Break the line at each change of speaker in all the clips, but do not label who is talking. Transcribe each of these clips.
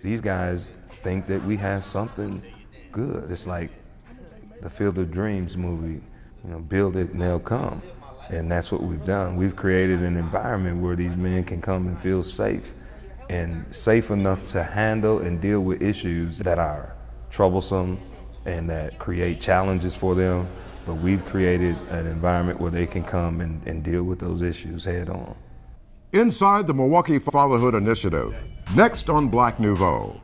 These guys think that we have something good. It's like the Field of Dreams movie, build it and they'll come. And that's what we've done. We've created an environment where these men can come and feel safe, and safe enough to handle and deal with issues that are troublesome and that create challenges for them. But we've created an environment where they can come and deal with those issues head on.
Inside the Milwaukee Fatherhood Initiative, next on Black Nouveau.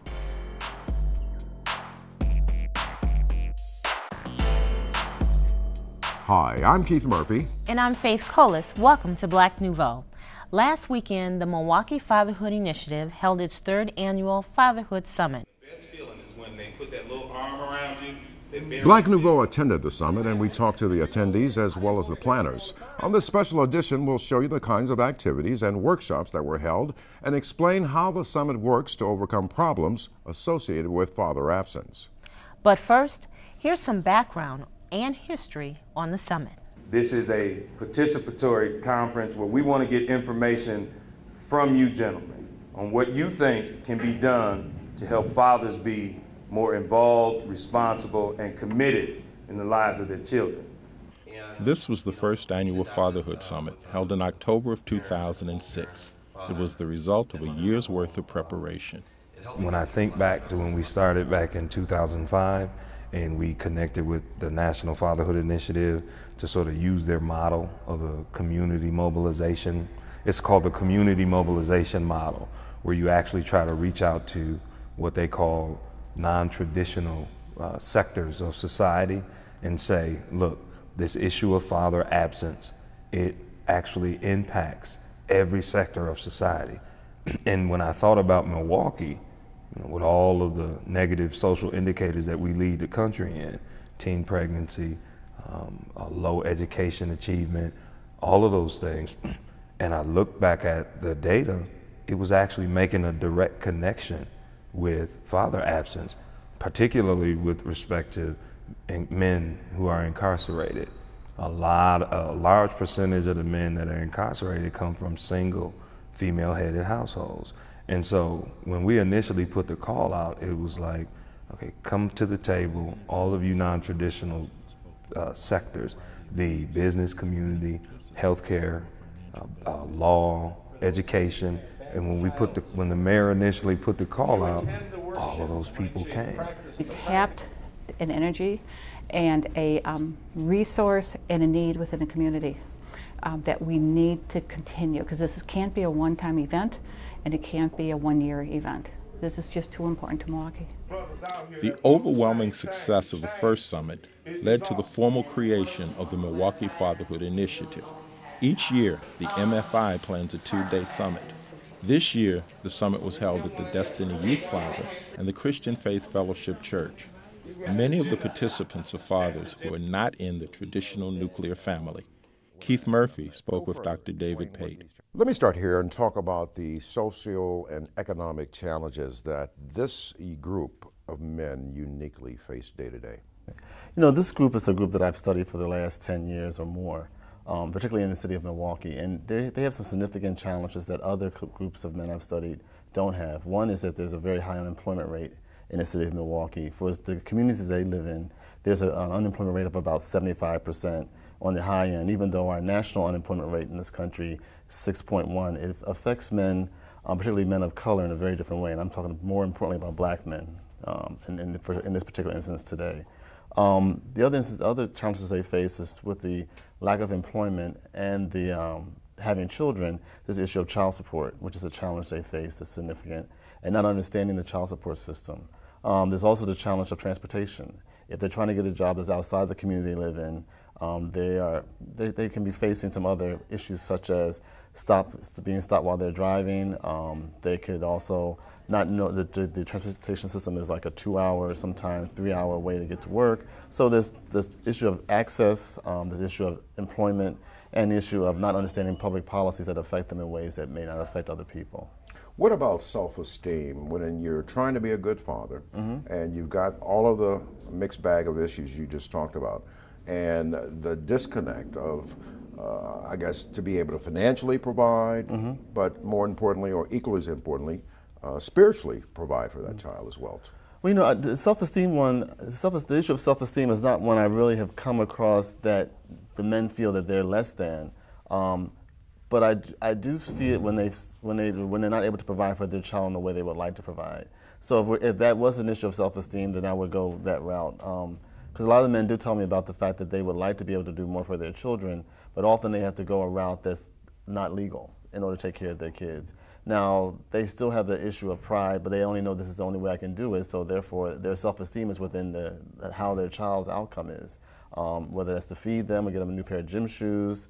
Hi, I'm Keith Murphy.
And I'm Faithe. Welcome to Black Nouveau. Last weekend, the Milwaukee Fatherhood Initiative held its third annual Fatherhood Summit.
The best feeling is when they put that little arm around you.
Black Nouveau attended the summit, and we talked to the attendees as well as the planners. On this special edition, we'll show you the kinds of activities and workshops that were held and explain how the summit works to overcome problems associated with father absence.
But first, here's some background and history on the summit.
This is a participatory conference where we want to get information from you gentlemen on what you think can be done to help fathers be more involved, responsible, and committed in the lives of their children.
This was the first annual Fatherhood Summit, held in October of 2006. It was the result of a year's worth of preparation.
When I think back to when we started back in 2005, and we connected with the National Fatherhood Initiative to sort of use their model of the community mobilization. It's called the community mobilization model, where you actually try to reach out to what they call non-traditional sectors of society and say, look, this issue of father absence, it actually impacts every sector of society. And when I thought about Milwaukee, with all of the negative social indicators that we lead the country in, teen pregnancy, low education achievement, all of those things, and I look back at the data, it was actually making a direct connection with father absence, particularly with respect to men who are incarcerated. A large percentage of the men that are incarcerated come from single, female-headed households. And so when we initially put the call out, it was like, okay, come to the table, all of you non-traditional sectors, the business community, healthcare, law, education. And when the mayor initially put the call out, all of those people came.
We tapped an energy and a resource and a need within the community that we need to continue, because this can't be a one-time event and it can't be a one-year event. This is just too important to Milwaukee.
The overwhelming success of the first summit led to the formal creation of the Milwaukee Fatherhood Initiative. Each year, the MFI plans a two-day summit. This year, the summit was held at the Destiny Youth Plaza and the Christian Faith Fellowship Church. Many of the participants are fathers who are not in the traditional nuclear family. Keith Murphy spoke with Dr. David Faithe.
Let me start here and talk about the social and economic challenges that this group of men uniquely face day to day.
This group is a group that I've studied for the last 10 years or more, particularly in the city of Milwaukee. And they have some significant challenges that other groups of men I've studied don't have. One is that there's a very high unemployment rate in the city of Milwaukee. For the communities they live in, there's an unemployment rate of about 75% on the high end. Even though our national unemployment rate in this country is 6.1, it affects men, particularly men of color, in a very different way. And I'm talking more importantly about black men in this particular instance today. The other challenges they face is with the lack of employment and the having children. There's the issue of child support, which is a challenge they face that's significant, and not understanding the child support system. There's also the challenge of transportation. If they're trying to get a job that's outside the community they live in, they can be facing some other issues such as being stopped while they're driving. They could also not know that the transportation system is like a 2-hour, sometimes 3-hour way to get to work. So there's this issue of access, there's the issue of employment, and the issue of not understanding public policies that affect them in ways that may not affect other people.
What about self-esteem when you're trying to be a good father and you've got all of the mixed bag of issues you just talked about, and the disconnect of, I guess, to be able to financially provide, but more importantly, or equally as importantly, spiritually provide for that child as well.
Well, you know, the self-esteem one, the issue of self-esteem is not one I really have come across that the men feel that they're less than. But I do see it when they're not able to provide for their child in the way they would like to provide. So if that was an issue of self-esteem, then I would go that route. Because a lot of the men do tell me about the fact that they would like to be able to do more for their children, but often they have to go a route that's not legal in order to take care of their kids. Now, they still have the issue of pride, but they only know this is the only way I can do it, so therefore their self-esteem is within how their child's outcome is. Whether that's to feed them or get them a new pair of gym shoes,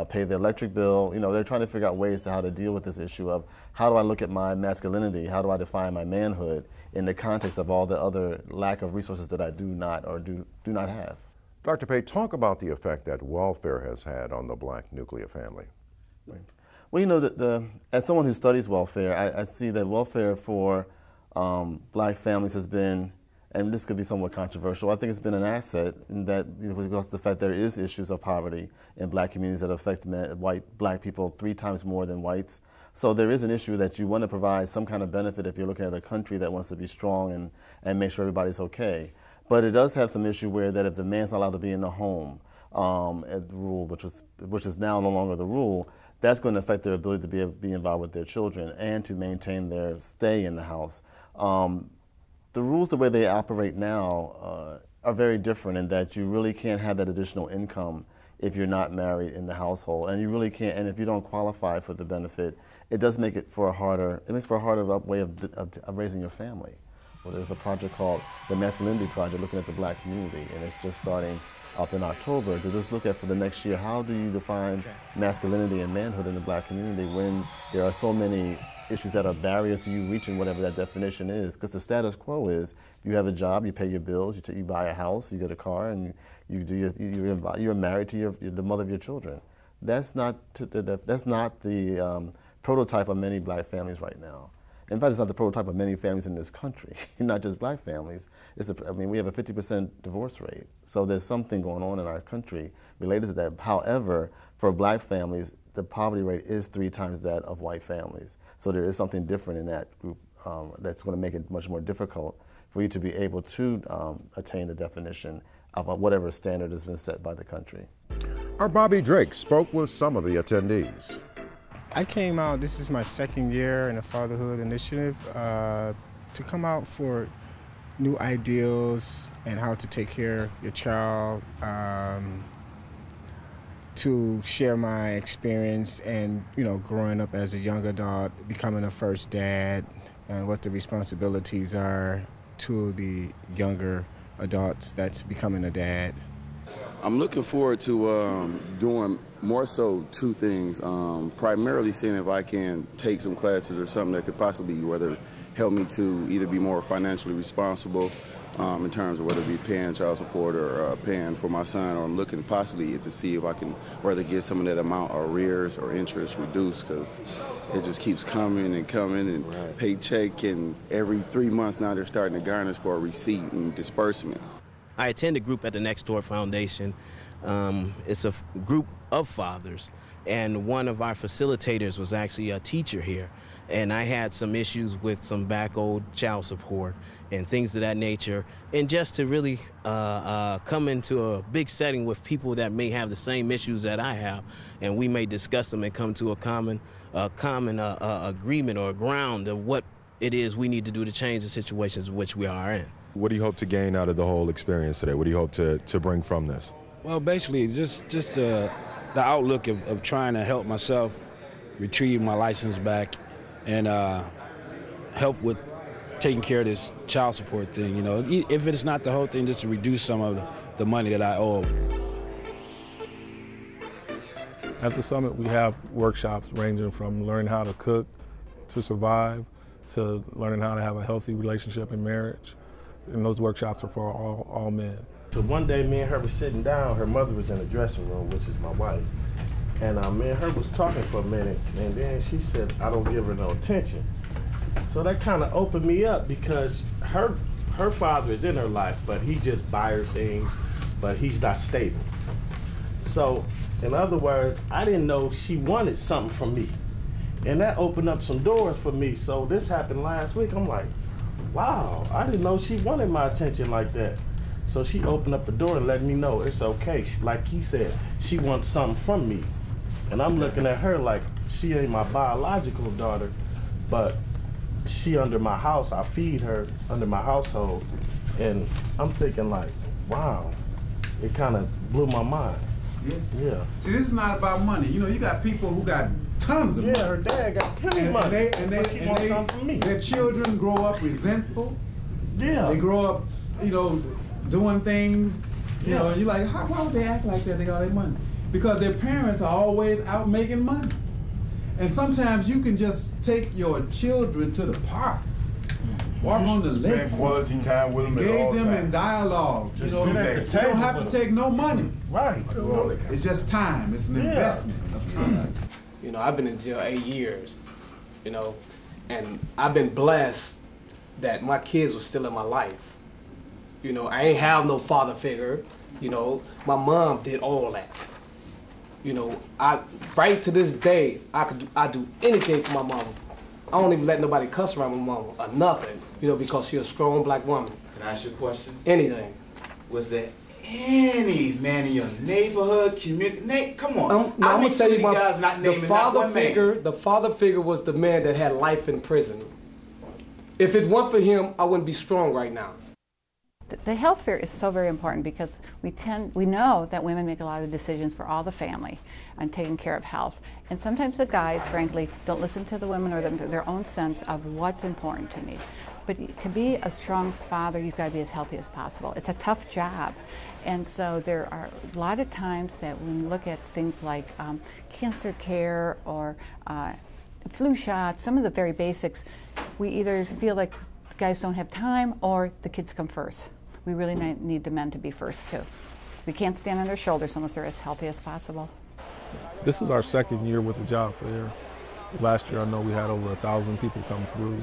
pay the electric bill. You know, they're trying to figure out ways to how to deal with this issue of how do I look at my masculinity, how do I define my manhood in the context of all the other lack of resources that I do not have.
Dr. Faithe, talk about the effect that welfare has had on the Black nuclear family.
Right. Well, you know, as someone who studies welfare, I see that welfare for Black families has been, and this could be somewhat controversial, I think it's been an asset in that, because of the fact there is issues of poverty in Black communities that affect Black people 3 times more than whites. So there is an issue that you want to provide some kind of benefit if you're looking at a country that wants to be strong and make sure everybody's okay. But it does have some issue where that if the man's not allowed to be in the home, at the rule, which is now no longer the rule, that's going to affect their ability to be involved with their children and to maintain their stay in the house. The rules, the way they operate now, are very different in that you really can't have that additional income if you're not married in the household, and you really can't. And if you don't qualify for the benefit, it does make it for a harder. It makes for a harder way of raising your family. Well, there's a project called the Masculinity Project, looking at the Black community, and it's just starting up in October to just look at for the next year, how do you define masculinity and manhood in the Black community when there are so many issues that are barriers to you reaching whatever that definition is? Because the status quo is you have a job, you pay your bills, you buy a house, you get a car, and you're married to the mother of your children. That's not the prototype of many Black families right now. In fact, it's not the prototype of many families in this country, not just Black families. I mean, we have a 50% divorce rate. So there's something going on in our country related to that. However, for Black families, the poverty rate is 3 times that of white families. So there is something different in that group that's going to make it much more difficult for you to be able to attain the definition of whatever standard has been set by the country.
Our Bobby Drake spoke with some of the attendees.
I came out, this is my 2nd year in the Fatherhood Initiative, to come out for new ideals and how to take care of your child, to share my experience and, growing up as a young adult, becoming a first dad, and what the responsibilities are to the younger adults that's becoming a dad.
I'm looking forward to doing more so 2 things. Primarily seeing if I can take some classes or something that could possibly whether help me to either be more financially responsible in terms of whether it be paying child support or paying for my son, or I'm looking possibly to see if I can whether get some of that amount of arrears or interest reduced, because it just keeps coming and paycheck, and every 3 months now they're starting to garnish for a receipt and disbursement.
I attend a group at the Next Door Foundation. It's a group of fathers, and one of our facilitators was actually a teacher here. And I had some issues with some back old child support and things of that nature. And just to really come into a big setting with people that may have the same issues that I have, and we may discuss them and come to a common agreement or ground of what it is we need to do to change the situations in which we are in.
What do you hope to gain out of the whole experience today? What do you hope to bring from this?
Well, basically, just the outlook of trying to help myself retrieve my license back and help with taking care of this child support thing. If it's not the whole thing, just to reduce some of the money that I owe.
At the summit, we have workshops ranging from learning how to cook to survive to learning how to have a healthy relationship in marriage. And those workshops are for all men.
So one day, me and her were sitting down. Her mother was in the dressing room, which is my wife. And me and her was talking for a minute, and then she said, I don't give her no attention. So that kind of opened me up, because her father is in her life, but he just buy her things, but he's not stable. So, in other words, I didn't know she wanted something from me. And that opened up some doors for me. So this happened last week. I'm like, wow, I didn't know she wanted my attention like that. So she opened up the door and let me know it's okay. Like he said, she wants something from me. And I'm looking at her like she ain't my biological daughter, but she under my house. I feed her under my household. And I'm thinking like, wow, it kind of blew my mind. Yeah.
See, this is not about money. You know, you got people who got tons of money.
Yeah, her dad got plenty of money. But she wants something from me.
Their children grow up resentful.
Yeah.
They grow up, you know, doing things, you know, and you're like, why would they act like that? They got their money. Because their parents are always out making money. And sometimes you can just take your children to the park, walk on the lake,
spend quality time with them,
engage them in dialogue. You know, you don't have to take no money.
Right.
It's just time. It's an investment of time.
You know, I've been in jail 8 years, you know, and I've been blessed that my kids were still in my life. You know, I ain't have no father figure. You know, my mom did all that. You know, right to this day, I do anything for my mama. I don't even let nobody cuss around my mama or nothing, you know, because she's a strong black woman.
Can I ask you a question?
Anything.
Was there any man in your neighborhood, community? Come on.
I'm gonna tell you,
guys not naming
the father
not one
figure.
man.
The father figure was the man that had life in prison. If it weren't for him, I wouldn't be strong right now.
The health fair is so very important because we know that women make a lot of decisions for all the family and taking care of health. And sometimes the guys, frankly, don't listen to the women or their own sense of what's important to me. But to be a strong father, you've got to be as healthy as possible. It's a tough job. And so there are a lot of times that when we look at things like cancer care or flu shots, some of the very basics, we either feel like guys don't have time or the kids come first. We really need the men to be first too. We can't stand on their shoulders unless they're as healthy as possible.
This is our second year with the job fair. Last year I know we had over 1,000 people come through.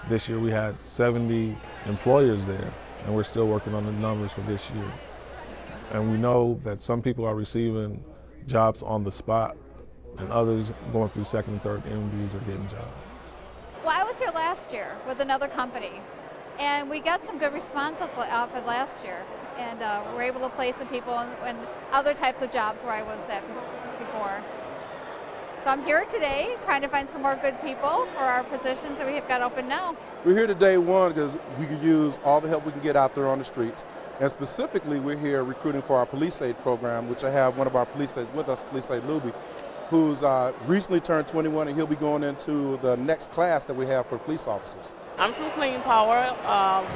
This year we had 70 employers there, and we're still working on the numbers for this year. And we know that some people are receiving jobs on the spot, and others going through second and third interviews are getting jobs.
Well, I was here last year with another company, and we got some good response off it last year, and we're able to place some people in other types of jobs where I was at before. So I'm here today trying to find some more good people for our positions that we have got open now.
We're here today, one, because we could use all the help we can get out there on the streets. And specifically, we're here recruiting for our police aid program, which I have one of our police aides with us, Police Aide Luby, who's recently turned 21, and he'll be going into the next class that we have for police officers.
I'm from Clean Power.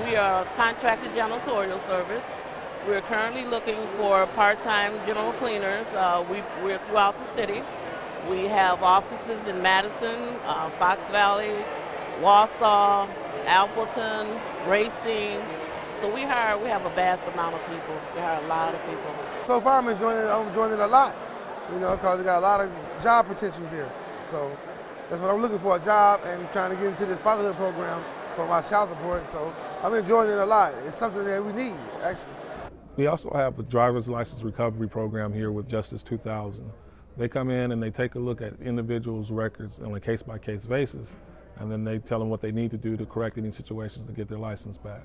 We are a contracted janitorial service. We're currently looking for part-time general cleaners. We're throughout the city. We have offices in Madison, Fox Valley, Wausau, Appleton, Racine. So we have a vast amount of people. We hire a lot of people.
So far I'm enjoying it a lot, you know, because we got a lot of job potentials here. So that's what I'm looking for, a job, and trying to get into this fatherhood program for my child support. So I'm enjoying it a lot. It's something that we need, actually.
We also have a driver's license recovery program here with Justice 2000. They come in and they take a look at individuals' records on a case-by-case basis, and then they tell them what they need to do to correct any situations to get their license back.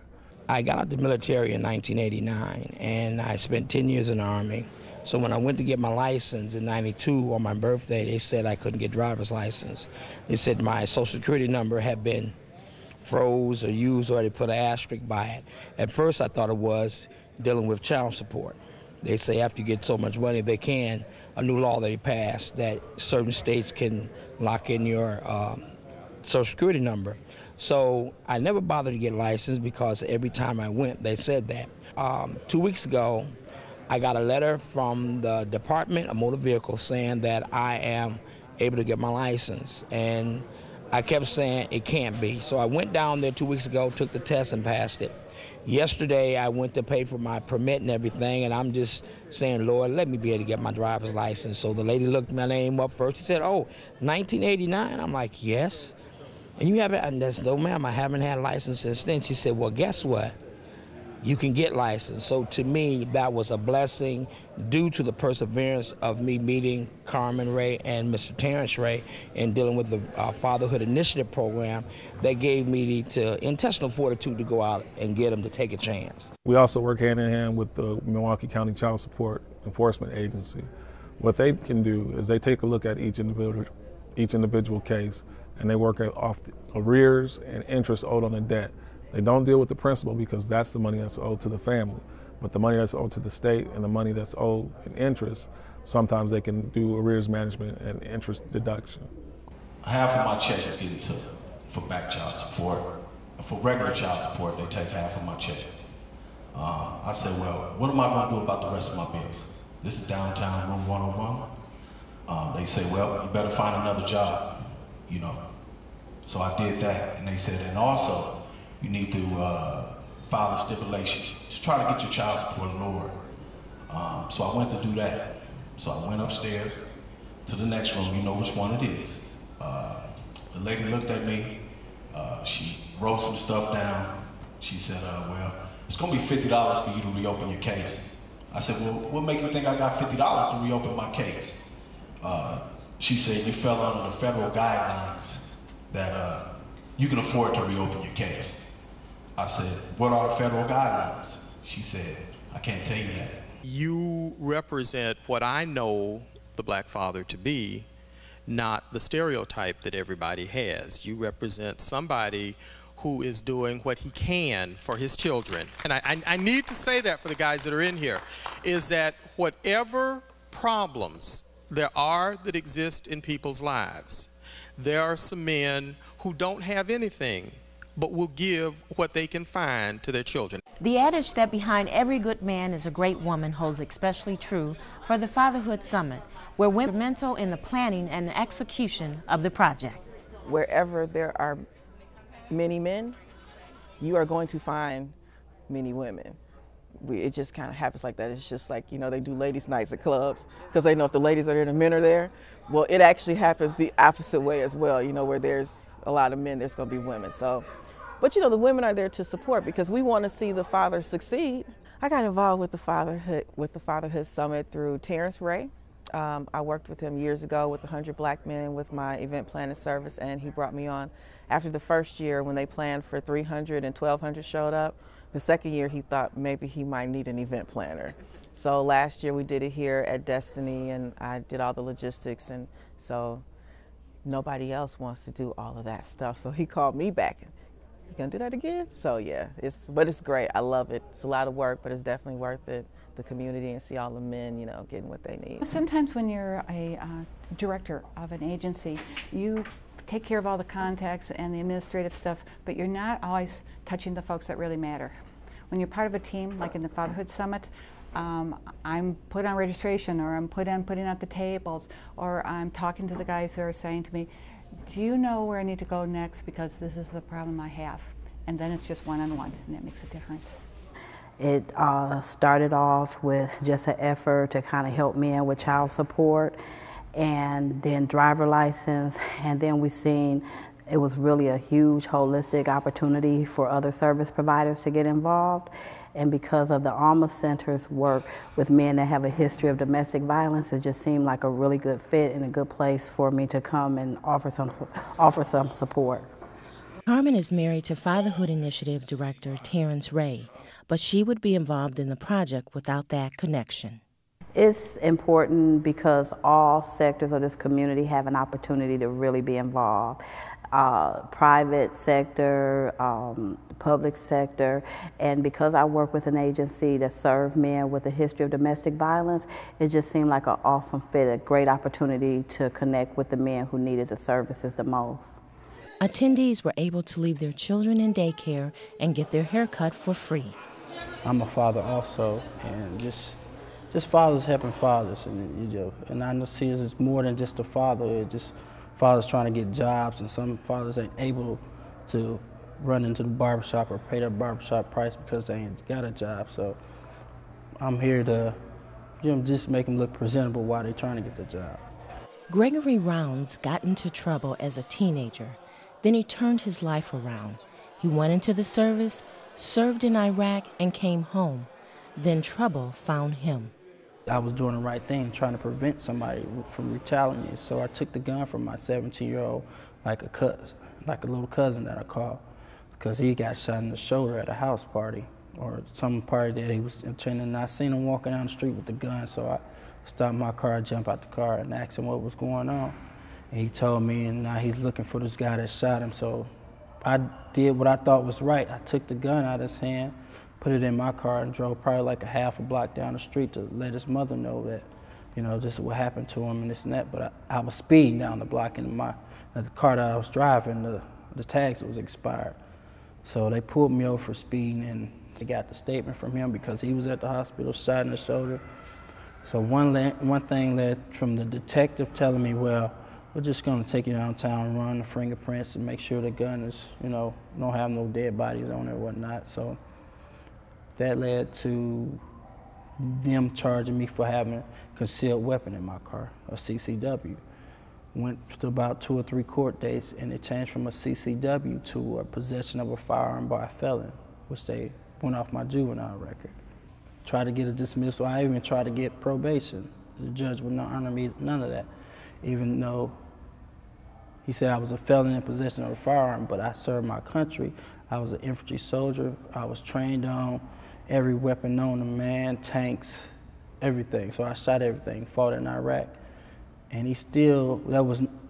I got out of the military in 1989, and I spent 10 years in the Army. So when I went to get my license in 92 on my birthday, they said I couldn't get driver's license. They said my Social Security number had been froze or used, or they put an asterisk by it. At first I thought it was dealing with child support. They say after you get so much money, they can, a new law that they passed, that certain states can lock in your Social Security number. So I never bothered to get licensed because every time I went, they said that. 2 weeks ago, I got a letter from the Department of Motor Vehicles saying that I am able to get my license. And I kept saying it can't be. So I went down there 2 weeks ago, took the test and passed it. Yesterday, I went to pay for my permit and everything, and I'm just saying, Lord, let me be able to get my driver's license. So the lady looked my name up first. She said, oh, 1989? I'm like, yes. And you haven't? And I said, no, ma'am, I haven't had a license since then. She said, well, guess what? you can get licensed. So to me, that was a blessing due to the perseverance of me meeting Carmen Ray and Mr. Terrence Ray and dealing with the Fatherhood Initiative program. They gave me the intestinal fortitude to go out and get them to take a chance.
We also work hand in hand with the Milwaukee County Child Support Enforcement Agency. What they can do is they take a look at each individual case, and they work off the arrears and interest owed on the debt. They don't deal with the principal because that's the money that's owed to the family. But the money that's owed to the state and the money that's owed in interest, sometimes they can do arrears management and interest deduction.
Half of my check is getting took for back child support. For regular child support, they take half of my check. I said, well, what am I going to do about the rest of my bills? This is downtown room 101. They say, well, you better find another job, you know. So I did that, and they said, and also, you need to file a stipulation to try to get your child support lowered. So I went to do that. So I went upstairs to the next room, you know which one it is. The lady looked at me, she wrote some stuff down. She said, well, it's gonna be $50 for you to reopen your case. I said, well, what make you think I got $50 to reopen my case? She said, you fell under the federal guidelines that you can afford to reopen your case. I said, what are the federal guidelines? She said, I can't tell you that.
You represent what I know the black father to be, not the stereotype that everybody has. You represent somebody who is doing what he can for his children. And I need to say that for the guys that are in here, is that whatever problems there are that exist in people's lives, there are some men who don't have anything but will give what they can find to their children.
The adage that behind every good man is a great woman holds especially true for the Fatherhood Summit, where women are instrumental in the planning and the execution of the project.
Wherever there are many men, you are going to find many women. It just kind of happens like that. It's just like, you know, they do ladies' nights at clubs because they know if the ladies are there, the men are there. Well, it actually happens the opposite way as well, you know, where there's a lot of men, there's going to be women. So, but you know, the women are there to support because we want to see the father succeed. I got involved with the Fatherhood Summit through Terrence Ray. I worked with him years ago with 100 Black Men with my event planning service, and he brought me on after the first year when they planned for 300 and 1,200 showed up. The second year he thought maybe he might need an event planner. So last year we did it here at Destiny, and I did all the logistics, and so nobody else wants to do all of that stuff. So he called me back. You gonna do that again? So yeah, but it's great. I love it. It's a lot of work, but it's definitely worth it. The community and see all the men, you know, getting what they need.
Sometimes when you're a director of an agency, you take care of all the contacts and the administrative stuff, but you're not always touching the folks that really matter. When you're part of a team, like in the Fatherhood Summit, I'm put on registration, or I'm putting out the tables, or I'm talking to the guys who are saying to me, do you know where I need to go next, because this is the problem I have? And then it's just one-on-one, and that makes a difference.
It started off with just an effort to kind of help men with child support, and then driver license, and then we seen it was really a huge holistic opportunity for other service providers to get involved. And because of the Alma Center's work with men that have a history of domestic violence, it just seemed like a really good fit and a good place for me to come and offer some support.
Carmen is married to Fatherhood Initiative Director Terrence Ray, but she would be involved in the project without that connection.
It's important because all sectors of this community have an opportunity to really be involved. Private sector, public sector, and because I work with an agency that serves men with a history of domestic violence, it just seemed like an awesome fit, a great opportunity to connect with the men who needed the services the most.
Attendees were able to leave their children in daycare and get their hair cut for free.
I'm a father also, and just fathers helping fathers, and I know see it's more than just a father. It's just fathers trying to get jobs, and some fathers ain't able to run into the barbershop or pay their barbershop price because they ain't got a job. So I'm here to just make them look presentable while they're trying to get the job.
Gregory Rounds got into trouble as a teenager. Then he turned his life around. He went into the service served in Iraq and came home. Then trouble found him.
I was doing the right thing, trying to prevent somebody from retaliating. So I took the gun from my 17-year-old, like a little cousin that I called, because he got shot in the shoulder at a house party or some party that he was attending. And I seen him walking down the street with the gun, so I stopped my car, jumped out the car, and asked him what was going on. And he told me, and now he's looking for this guy that shot him. So I did what I thought was right. I took the gun out of his hand, put it in my car, and drove probably like a half a block down the street to let his mother know that, you know, this is what happened to him and this and that. But I was speeding down the block, and the car that I was driving, the tags was expired. So they pulled me over for speeding, and they got the statement from him because he was at the hospital, shot in the shoulder. So one thing led from the detective telling me, well, we're just going to take you downtown and run the fingerprints and make sure the gun is, you know, don't have no dead bodies on it or whatnot. So that led to them charging me for having a concealed weapon in my car, a CCW. Went to about 2 or 3 court dates, and it changed from a CCW to a possession of a firearm by a felon, which they went off my juvenile record. Tried to get a dismissal. I even tried to get probation. The judge would not honor me none of that, even though he said I was a felon in possession of a firearm, but I served my country. I was an infantry soldier. I was trained on every weapon known to man, tanks, everything. So I shot everything, fought in Iraq. And he still,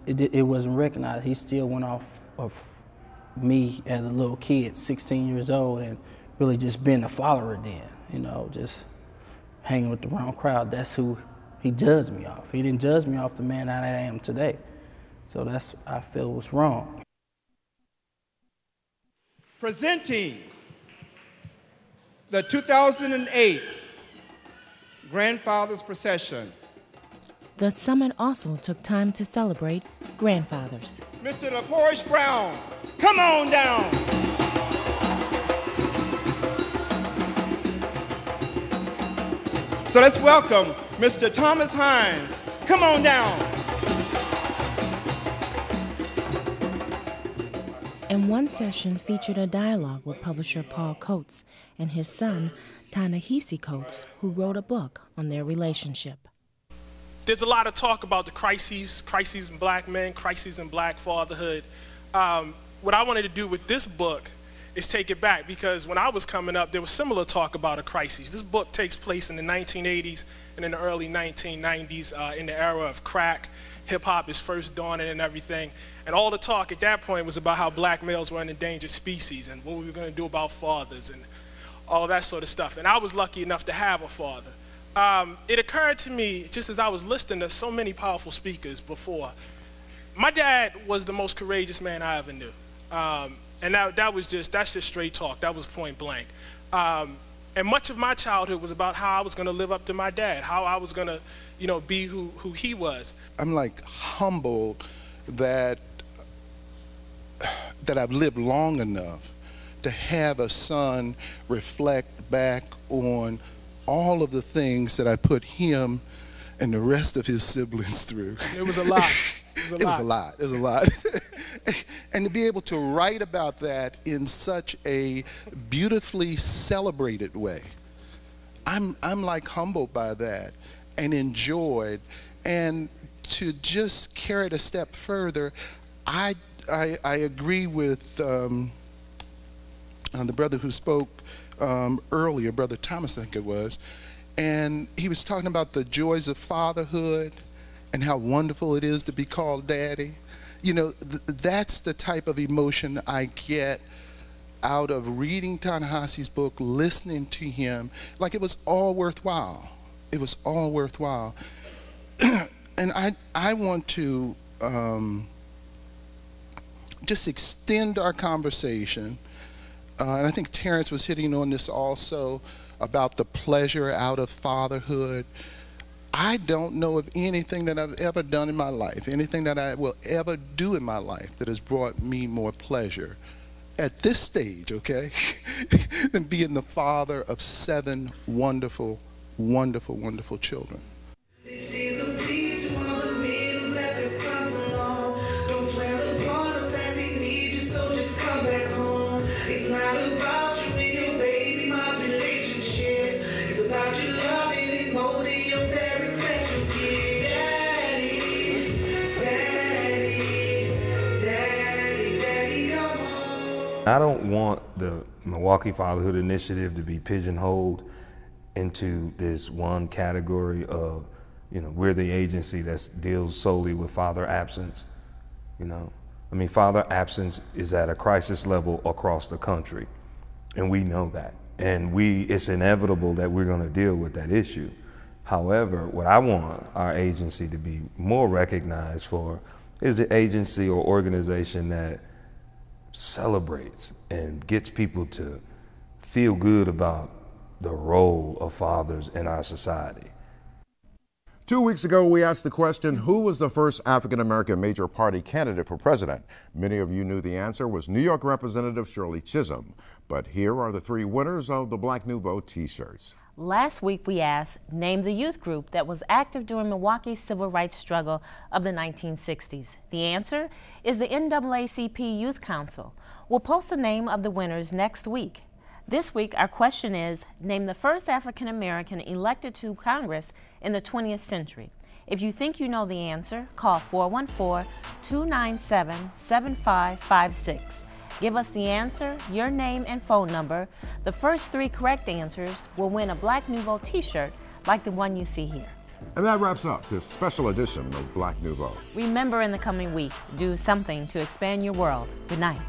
it wasn't recognized. He still went off of me as a little kid, 16 years old, and really just being a follower then, you know, just hanging with the wrong crowd. That's who he judged me off. He didn't judge me off the man I am today. So that's, I feel, was wrong.
Presenting the 2008 Grandfathers Procession.
The summit also took time to celebrate grandfathers.
Mr. DePorish Brown, come on down. So let's welcome Mr. Thomas Hines. Come on down.
And one session featured a dialogue with publisher Paul Coates and his son, Ta-Nehisi Coates, who wrote a book on their relationship.
There's a lot of talk about the crises in black men, crises in black fatherhood. What I wanted to do with this book is take it back, because when I was coming up, there was similar talk about a crisis. This book takes place in the 1980s and in the early 1990s, in the era of crack. Hip-hop is first dawning and everything. And all the talk at that point was about how black males were an endangered species and what we were going to do about fathers and all that sort of stuff. And I was lucky enough to have a father. It occurred to me, just as I was listening to so many powerful speakers before, my dad was the most courageous man I ever knew. And that's just straight talk. That was point blank. And much of my childhood was about how I was going to live up to my dad, how I was going to, you know, be who he was.
I'm like humbled that I've lived long enough to have a son reflect back on all of the things that I put him and the rest of his siblings through.
It was a lot.
It was a lot. And to be able to write about that in such a beautifully celebrated way, I'm like humbled by that and enjoyed. And to just carry it a step further, I agree with the brother who spoke earlier, Brother Thomas, I think it was, and he was talking about the joys of fatherhood and how wonderful it is to be called daddy. You know, that's the type of emotion I get out of reading Ta-Nehisi's book, listening to him. Like, it was all worthwhile. It was all worthwhile. And I want to just extend our conversation. And I think Terrence was hitting on this also, about the pleasure out of fatherhood. I don't know of anything that I've ever done in my life, anything that I will ever do in my life that has brought me more pleasure at this stage, okay, than being the father of 7 wonderful, wonderful, wonderful children.
This is a plea to all the men who left their sons alone. Don't dwell upon the past, they need you, so just come back home. It's not about you and your
I don't want the Milwaukee Fatherhood Initiative to be pigeonholed into this one category of, we're the agency that deals solely with father absence. I mean, father absence is at a crisis level across the country, and we know that. And it's inevitable that we're going to deal with that issue. However, what I want our agency to be more recognized for is the agency or organization that celebrates and gets people to feel good about the role of fathers in our society.
2 weeks ago, we asked the question, who was the first African-American major party candidate for president? Many of you knew the answer was New York Representative Shirley Chisholm. But here are the 3 winners of the Black Nouveau t-shirts.
Last week we asked, name the youth group that was active during Milwaukee's civil rights struggle of the 1960s. The answer is the NAACP Youth Council. We'll post the name of the winners next week. This week our question is, name the first African American elected to Congress in the 20th century. If you think you know the answer, call 414-297-7556. Give us the answer, your name and phone number. The first 3 correct answers will win a Black Nouveau t-shirt like the one you see here.
And that wraps up this special edition of Black Nouveau.
Remember, in the coming week, do something to expand your world. Good night.